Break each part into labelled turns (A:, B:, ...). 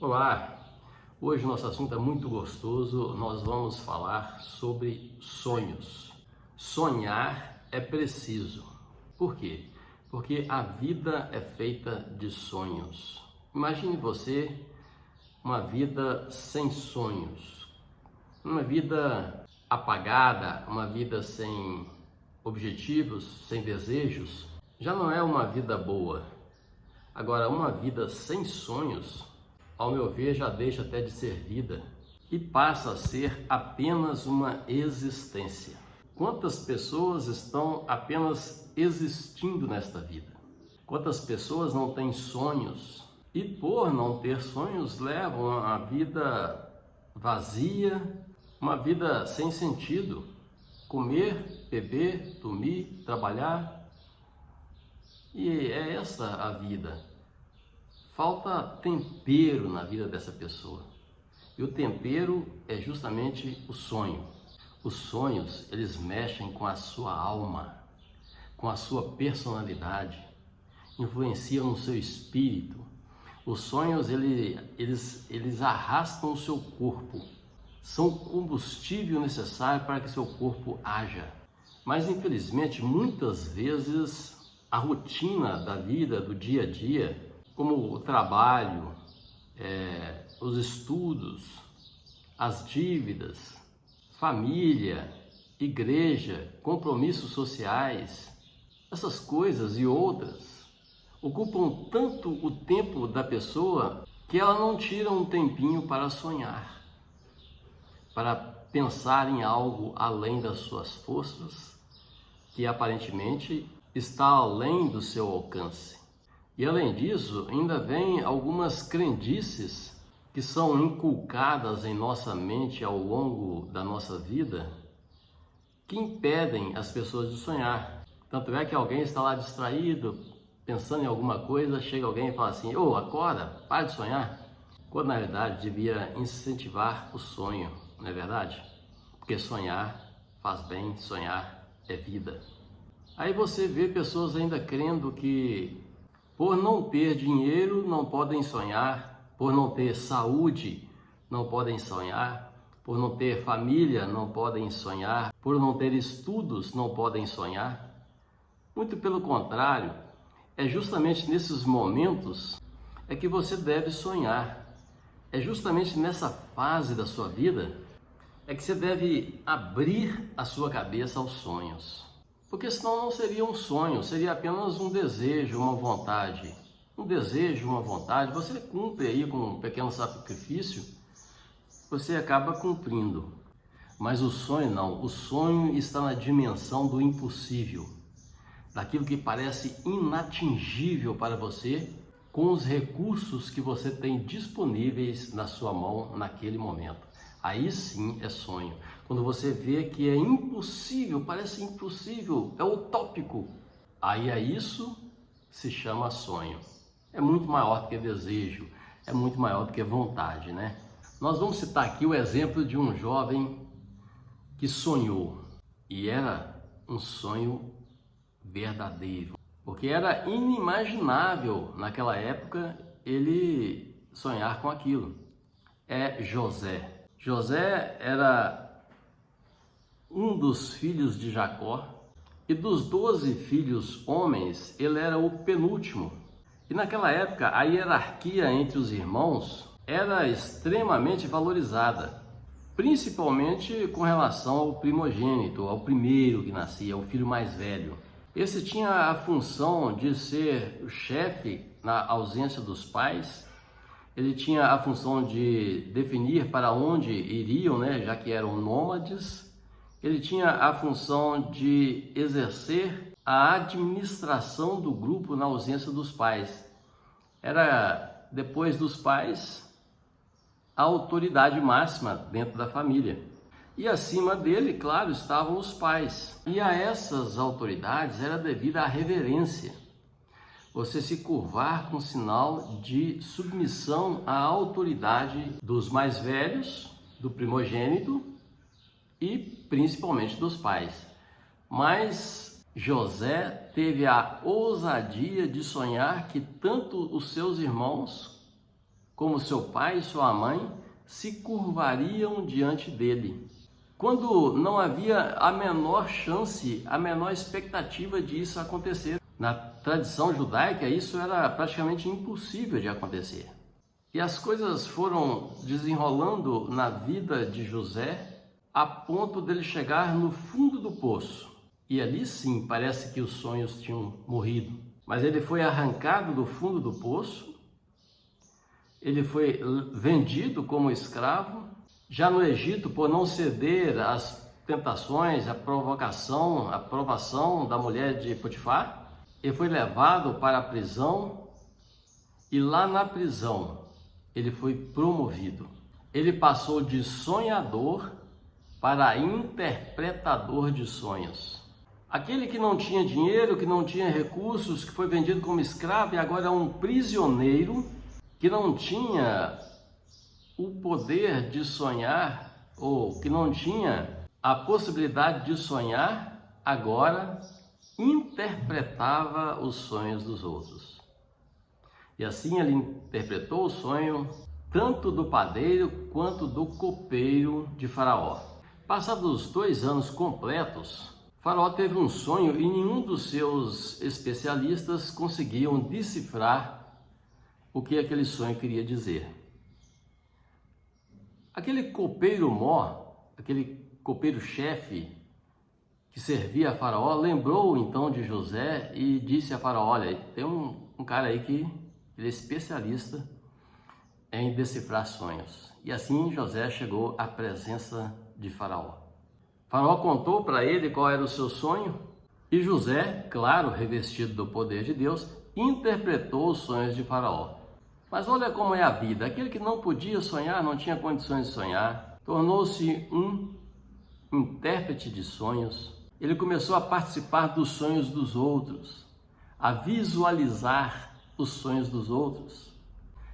A: Olá! Hoje nosso assunto é muito gostoso, nós vamos falar sobre sonhos. Sonhar é preciso. Por quê? Porque a vida é feita de sonhos. Imagine você uma vida sem sonhos, uma vida apagada, uma vida sem objetivos, sem desejos, já não é uma vida boa. Agora, uma vida sem sonhos, ao meu ver, já deixa até de ser vida e passa a ser apenas uma existência. Quantas pessoas estão apenas existindo nesta vida? Quantas pessoas não têm sonhos e, por não ter sonhos, levam a vida vazia, uma vida sem sentido? Comer, beber, dormir, trabalhar. E é essa a vida. Falta tempero na vida dessa pessoa. E o tempero é justamente o sonho. Os sonhos, eles mexem com a sua alma, com a sua personalidade, influenciam no seu espírito. Os sonhos, eles arrastam o seu corpo, são o combustível necessário para que seu corpo haja. Mas, infelizmente, muitas vezes, a rotina da vida, do dia a dia, como o trabalho, os estudos, as dívidas, família, igreja, compromissos sociais, essas coisas e outras ocupam tanto o tempo da pessoa que ela não tira um tempinho para sonhar, para pensar em algo além das suas forças, que aparentemente está além do seu alcance. E além disso, ainda vem algumas crendices que são inculcadas em nossa mente ao longo da nossa vida, que impedem as pessoas de sonhar. Tanto é que alguém está lá distraído, pensando em alguma coisa, chega alguém e fala assim: "Ô, acorda, para de sonhar", quando na realidade devia incentivar o sonho, não é verdade? Porque sonhar faz bem, sonhar é vida. Aí você vê pessoas ainda crendo que por não ter dinheiro não podem sonhar, por não ter saúde não podem sonhar, por não ter família não podem sonhar, por não ter estudos não podem sonhar. Muito pelo contrário, é justamente nesses momentos é que você deve sonhar. É justamente nessa fase da sua vida é que você deve abrir a sua cabeça aos sonhos. Porque senão não seria um sonho, seria apenas um desejo, uma vontade. Um desejo, uma vontade, você cumpre aí com um pequeno sacrifício, você acaba cumprindo. Mas o sonho não, o sonho está na dimensão do impossível, daquilo que parece inatingível para você, com os recursos que você tem disponíveis na sua mão naquele momento. Aí sim é sonho. Quando você vê que é impossível, parece impossível, é utópico, aí isso se chama sonho. É muito maior do que desejo, é muito maior do que vontade, né? Nós vamos citar aqui o exemplo de um jovem que sonhou, e era um sonho verdadeiro, porque era inimaginável naquela época ele sonhar com aquilo. É José. José era um dos filhos de Jacó, e dos 12 filhos homens, ele era o penúltimo. E naquela época, a hierarquia entre os irmãos era extremamente valorizada, principalmente com relação ao primogênito, ao primeiro que nascia, o filho mais velho. Esse tinha a função de ser o chefe na ausência dos pais. Ele tinha a função de definir para onde iriam, né, já que eram nômades. Ele tinha a função de exercer a administração do grupo na ausência dos pais. Era, depois dos pais, a autoridade máxima dentro da família. E acima dele, claro, estavam os pais. E a essas autoridades era devida a reverência. Você se curvar com sinal de submissão à autoridade dos mais velhos, do primogênito e principalmente dos pais. Mas José teve a ousadia de sonhar que tanto os seus irmãos como seu pai e sua mãe, se curvariam diante dele, quando não havia a menor chance, a menor expectativa disso acontecer. Na tradição judaica, isso era praticamente impossível de acontecer. E as coisas foram desenrolando na vida de José a ponto dele chegar no fundo do poço. E ali sim, parece que os sonhos tinham morrido. Mas ele foi arrancado do fundo do poço, ele foi vendido como escravo. Já no Egito, por não ceder às tentações, à provocação, à provação da mulher de Potifar, ele foi levado para a prisão e lá na prisão ele foi promovido. Ele passou de sonhador para interpretador de sonhos. Aquele que não tinha dinheiro, que não tinha recursos, que foi vendido como escravo e agora é um prisioneiro, que não tinha o poder de sonhar, ou que não tinha a possibilidade de sonhar, agora interpretava os sonhos dos outros. E assim ele interpretou o sonho tanto do padeiro quanto do copeiro de Faraó. Passados 2 anos completos, Faraó teve um sonho e nenhum dos seus especialistas conseguiam decifrar o que aquele sonho queria dizer. Aquele copeiro-mor, aquele copeiro-chefe que servia a Faraó, lembrou então de José e disse a Faraó: olha, tem um cara aí que ele é especialista em decifrar sonhos. E assim José chegou à presença de Faraó. Faraó contou para ele qual era o seu sonho e José, claro, revestido do poder de Deus, interpretou os sonhos de Faraó. Mas olha como é a vida. Aquele que não podia sonhar, não tinha condições de sonhar, tornou-se um intérprete de sonhos. Ele começou a participar dos sonhos dos outros, a visualizar os sonhos dos outros.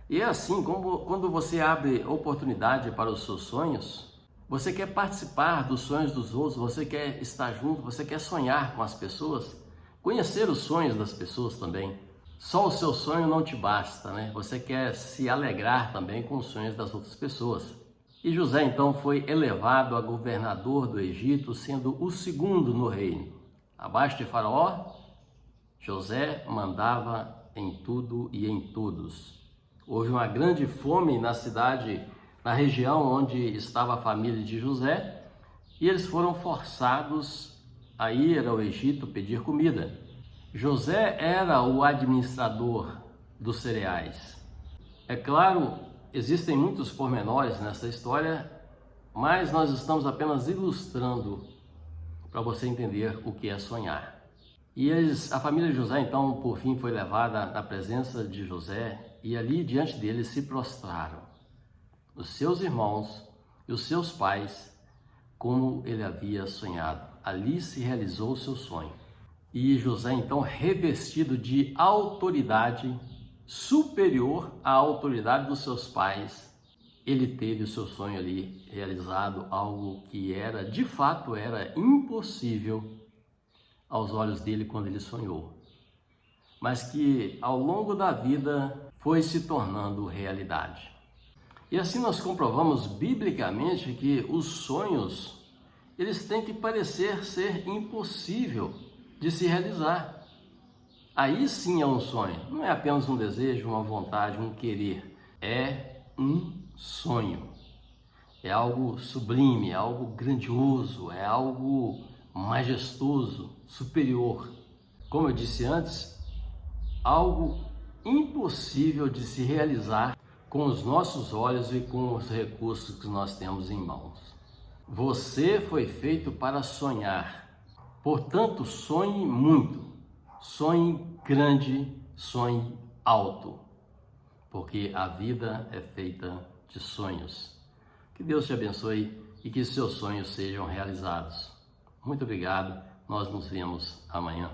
A: E é assim, como quando você abre oportunidade para os seus sonhos, você quer participar dos sonhos dos outros, você quer estar junto, você quer sonhar com as pessoas, conhecer os sonhos das pessoas também. Só o seu sonho não te basta, né? Você quer se alegrar também com os sonhos das outras pessoas. E José então foi elevado a governador do Egito, sendo o segundo no reino. Abaixo de Faraó, José mandava em tudo e em todos. Houve uma grande fome na cidade, na região onde estava a família de José, e eles foram forçados a ir ao Egito pedir comida. José era o administrador dos cereais. É claro, existem muitos pormenores nessa história, mas nós estamos apenas ilustrando para você entender o que é sonhar. E a família de José, então, por fim, foi levada na presença de José e ali diante dele se prostraram os seus irmãos e os seus pais, como ele havia sonhado. Ali se realizou o seu sonho. E José, então, revestido de autoridade superior à autoridade dos seus pais, ele teve o seu sonho ali realizado, algo que era, de fato, era impossível aos olhos dele quando ele sonhou, mas que ao longo da vida foi se tornando realidade. E assim nós comprovamos biblicamente que os sonhos, eles têm que parecer ser impossível de se realizar. Aí sim é um sonho, não é apenas um desejo, uma vontade, um querer, é um sonho. É algo sublime, é algo grandioso, é algo majestoso, superior. Como eu disse antes, algo impossível de se realizar com os nossos olhos e com os recursos que nós temos em mãos. Você foi feito para sonhar. Portanto, sonhe muito, sonhe grande, sonhe alto, porque a vida é feita de sonhos. Que Deus te abençoe e que seus sonhos sejam realizados. Muito obrigado, nós nos vemos amanhã.